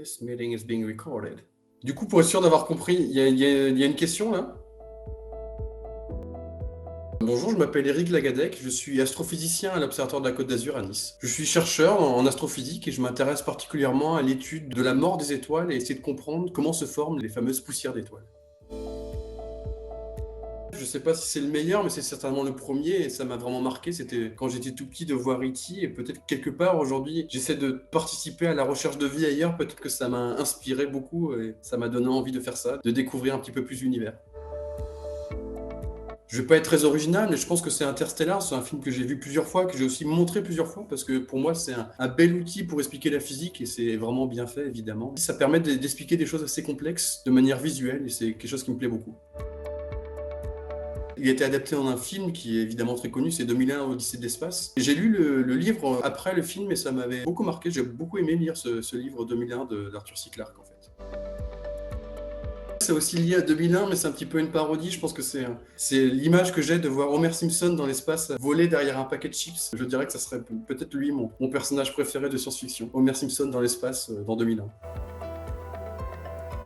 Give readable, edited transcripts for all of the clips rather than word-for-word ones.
This meeting is being recorded. Du coup, pour être sûr d'avoir compris, il y a une question là? Bonjour, je m'appelle Éric Lagadec, je suis astrophysicien à l'Observatoire de la Côte d'Azur à Nice. Je suis chercheur en astrophysique et je m'intéresse particulièrement à l'étude de la mort des étoiles et essayer de comprendre comment se forment les fameuses poussières d'étoiles. Je sais pas si c'est le meilleur, mais c'est certainement le premier et ça m'a vraiment marqué. C'était quand j'étais tout petit de voir E.T. et peut-être quelque part aujourd'hui, j'essaie de participer à la recherche de vie ailleurs. Peut-être que ça m'a inspiré beaucoup et ça m'a donné envie de faire ça, de découvrir un petit peu plus l'univers. Je vais pas être très original, mais je pense que c'est Interstellar. C'est un film que j'ai vu plusieurs fois, que j'ai aussi montré plusieurs fois, parce que pour moi, c'est un bel outil pour expliquer la physique et c'est vraiment bien fait, évidemment. Ça permet d'expliquer des choses assez complexes de manière visuelle et c'est quelque chose qui me plaît beaucoup. Il a été adapté en un film qui est évidemment très connu, c'est 2001 Odyssée de l'espace. J'ai lu le livre après le film et ça m'avait beaucoup marqué. J'ai beaucoup aimé lire ce livre 2001 d'Arthur C. Clarke en fait. C'est aussi lié à 2001, mais c'est un petit peu une parodie. Je pense que c'est l'image que j'ai de voir Homer Simpson dans l'espace voler derrière un paquet de chips. Je dirais que ça serait peut-être lui mon personnage préféré de science-fiction. Homer Simpson dans l'espace dans 2001.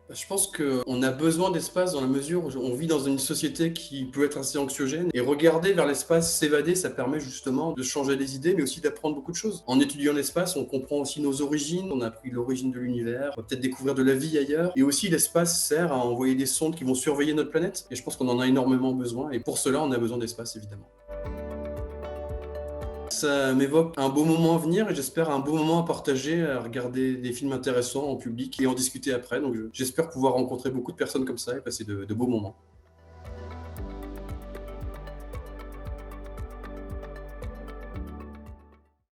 Je pense qu'on a besoin d'espace dans la mesure où on vit dans une société qui peut être assez anxiogène. Et regarder vers l'espace, s'évader, ça permet justement de changer les idées, mais aussi d'apprendre beaucoup de choses. En étudiant l'espace, on comprend aussi nos origines, on a appris l'origine de l'univers, on va peut-être découvrir de la vie ailleurs. Et aussi, l'espace sert à envoyer des sondes qui vont surveiller notre planète. Et je pense qu'on en a énormément besoin. Et pour cela, on a besoin d'espace, évidemment. Ça m'évoque un beau moment à venir et j'espère un beau moment à partager, à regarder des films intéressants en public et en discuter après. Donc j'espère pouvoir rencontrer beaucoup de personnes comme ça et passer de beaux moments.